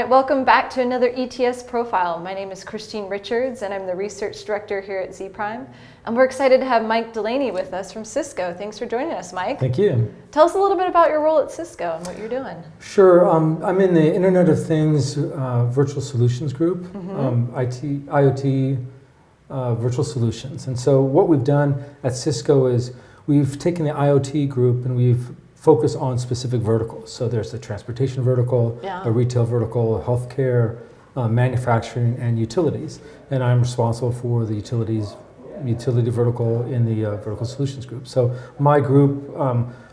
right, welcome back to another ETS Profile. My name is Christine Richards and I'm the Research Director here at Zpryme. And we're excited to have Mike Dulaney with us from Cisco. Thanks for joining us, Mike. Thank you. Tell us a little bit about your role at Cisco and what you're doing. Sure. I'm in the Internet of Things Virtual Solutions Group, IoT Virtual Solutions. And so what we've done at Cisco is we've taken the IoT group and we've focused on specific verticals. So there's the transportation vertical, a retail vertical, healthcare, manufacturing, and utilities. And I'm responsible for the utility vertical in the Vertical Solutions group. So my group,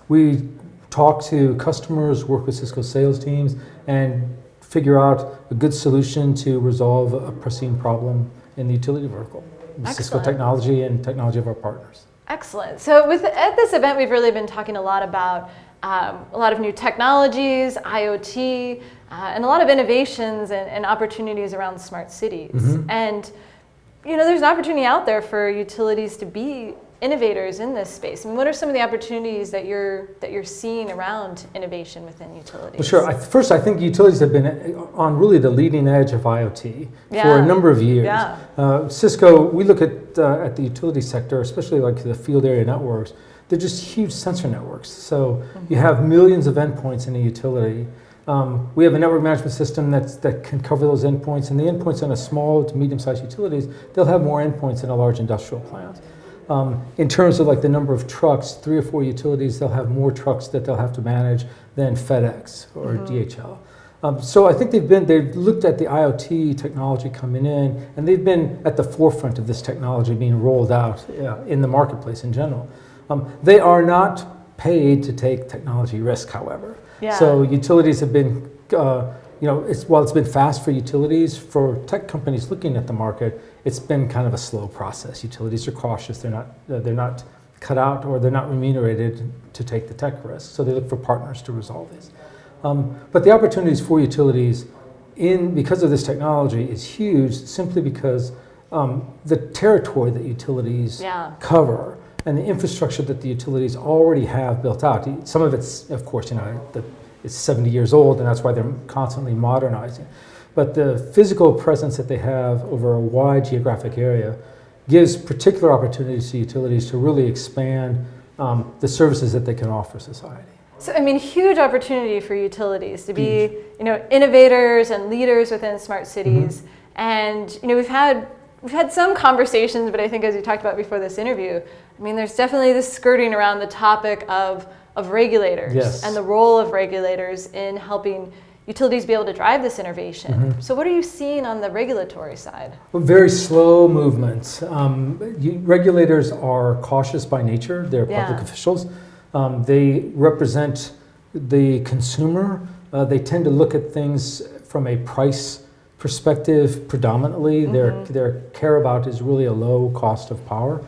we talk to customers, work with Cisco sales teams, and figure out a good solution to resolve a pressing problem in the utility vertical. Cisco technology and technology of our partners. Excellent. So at this event, we've really been talking a lot about a lot of new technologies, IoT, and a lot of innovations and opportunities around smart cities. And you know, there's an opportunity out there for utilities to be innovators in this space. I mean, what are some of the opportunities that you're seeing around innovation within utilities? Well, sure. First, I think utilities have been on really the leading edge of IoT for a number of years. Cisco, we look at the utility sector, especially like the field area networks. They're just huge sensor networks. So you have millions of endpoints in a utility. We have a network management system that can cover those endpoints, and the endpoints on a small to medium-sized utilities, they'll have more endpoints than a large industrial plant. In terms of like the number of trucks, 3 or 4 utilities, they'll have more trucks that they'll have to manage than FedEx or DHL. So I think they've looked at the IoT technology coming in, and they've been at the forefront of this technology being rolled out in the marketplace in general. They are not paid to take technology risk, however. So utilities have been, while it's been fast for utilities, for tech companies looking at the market, it's been kind of a slow process. Utilities are cautious. They're not cut out or they're not remunerated to take the tech risk. So they look for partners to resolve these. But the opportunities for utilities because of this technology is huge, simply because the territory that utilities cover and the infrastructure that the utilities already have built out. Some of it's, of course, it's 70 years old, and that's why they're constantly modernizing. But the physical presence that they have over a wide geographic area gives particular opportunities to utilities to really expand the services that they can offer society. So, I mean, huge opportunity for utilities to be, innovators and leaders within smart cities. And, we've had some conversations, but I think as we talked about before this interview, I mean, there's definitely this skirting around the topic of regulators and the role of regulators in helping utilities be able to drive this innovation. So what are you seeing on the regulatory side? Well, very slow movements. Regulators are cautious by nature. They're public officials. They represent the consumer. They tend to look at things from a price perspective predominantly. Their care about is really a low cost of power,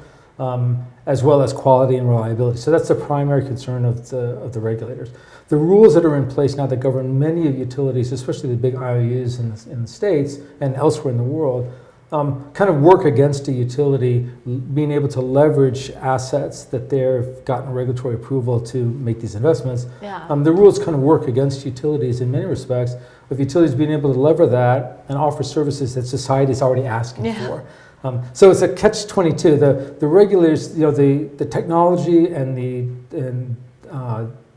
as well as quality and reliability. So that's the primary concern of the regulators. The rules that are in place now that govern many of utilities, especially the big IOUs in the States and elsewhere in the world, kind of work against a utility being able to leverage assets that they've gotten regulatory approval to make these investments. The rules kind of work against utilities in many respects, of utilities being able to lever that and offer services that society is already asking for. So it's a catch-22. The regulators, the technology and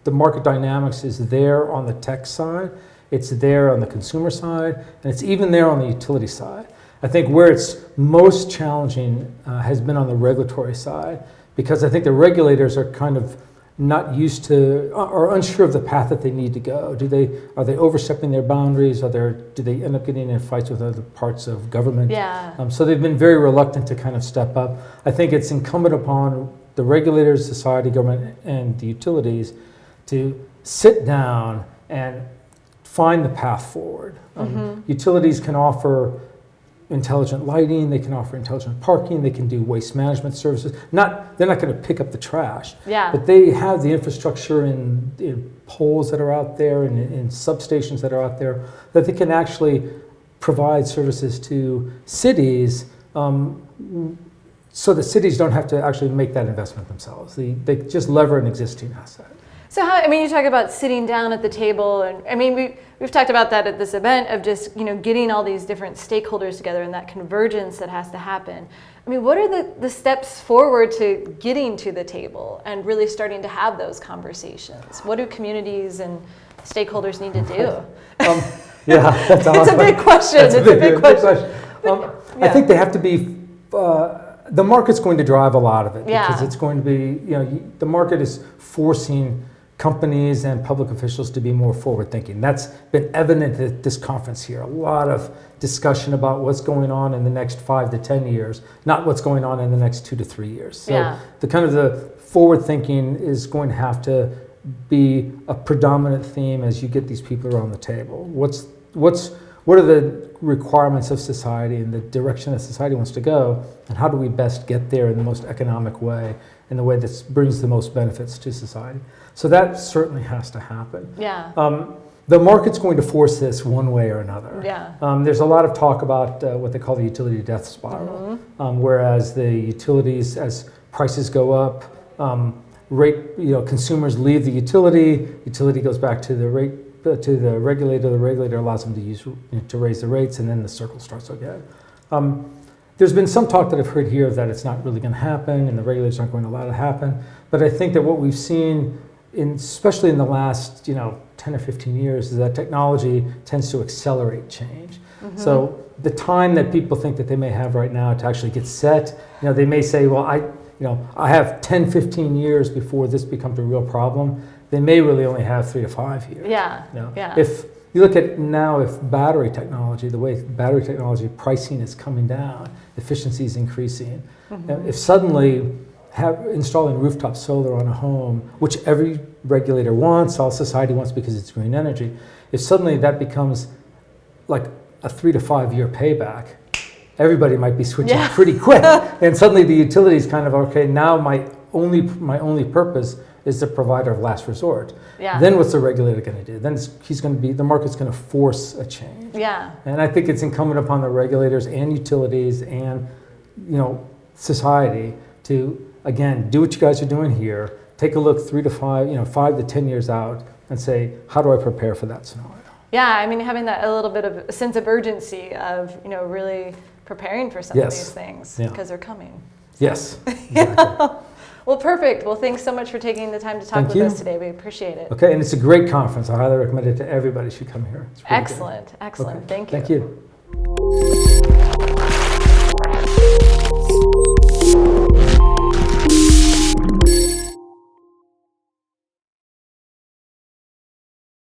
the market dynamics is there on the tech side, it's there on the consumer side, and it's even there on the utility side. I think where it's most challenging has been on the regulatory side, because I think the regulators are kind of not used to or unsure of the path that they need to go. Are they overstepping their boundaries? Do they end up getting in fights with other parts of government? So they've been very reluctant to kind of step up. I think it's incumbent upon the regulators, society, government, and the utilities to sit down and find the path forward. Utilities can offer intelligent lighting, they can offer intelligent parking, they can do waste management services. They're not going to pick up the trash, but they have the infrastructure in poles that are out there and in substations that are out there that they can actually provide services to cities, so the cities don't have to actually make that investment themselves. They just lever an existing asset. So how, I mean, you talk about sitting down at the table, and I mean, we've talked about that at this event of just, getting all these different stakeholders together and that convergence that has to happen. I mean, what are the steps forward to getting to the table and really starting to have those conversations? What do communities and stakeholders need to do? Yeah, that's it's a big question. It's a big question. I think they have to be, the market's going to drive a lot of it because it's going to be, the market is forcing companies and public officials to be more forward thinking. That's been evident at this conference here. A lot of discussion about what's going on in the next 5 to 10 years, not what's going on in the next 2 to 3 years. So the forward thinking is going to have to be a predominant theme as you get these people around the table. What are the requirements of society and the direction that society wants to go, and how do we best get there in the most economic way, in the way that brings the most benefits to society? So that certainly has to happen. Yeah. The market's going to force this one way or another. Yeah. There's a lot of talk about what they call the utility death spiral, whereas the utilities, as prices go up, consumers leave the utility goes back to the regulator allows them to raise the rates, and then the circle starts again. There's been some talk that I've heard here that it's not really going to happen and the regulators aren't going to allow it to happen, but I think that what we've seen, especially in the last 10 or 15 years, is that technology tends to accelerate change. So the time that people think that they may have right now to actually get set, they may say, well, I have 10, 15 years before this becomes a real problem. They may really only have 3 to 5 years. If you look at now, if battery technology, the way battery technology pricing is coming down, efficiency is increasing. If suddenly installing rooftop solar on a home, which every regulator wants, all society wants because it's green energy, if suddenly that becomes like a 3 to 5 year payback, everybody might be switching pretty quick. And suddenly the utility is kind of, okay, now my only purpose is the provider of last resort. Then what's the regulator going to do? Then the market's going to force a change. And I think it's incumbent upon the regulators and utilities and society to, again, do what you guys are doing here. Take a look 3 to 5, 5 to 10 years out, and say, how do I prepare for that scenario? Yeah, I mean, having that a little bit of a sense of urgency of really preparing for some of these things because they're coming. So. Yes. Exactly. Well, perfect. Well, thanks so much for taking the time to talk with us today. We appreciate it. Okay, and it's a great conference. I highly recommend it to everybody. Should come here. Excellent. Excellent. Okay. Thank you. Thank you.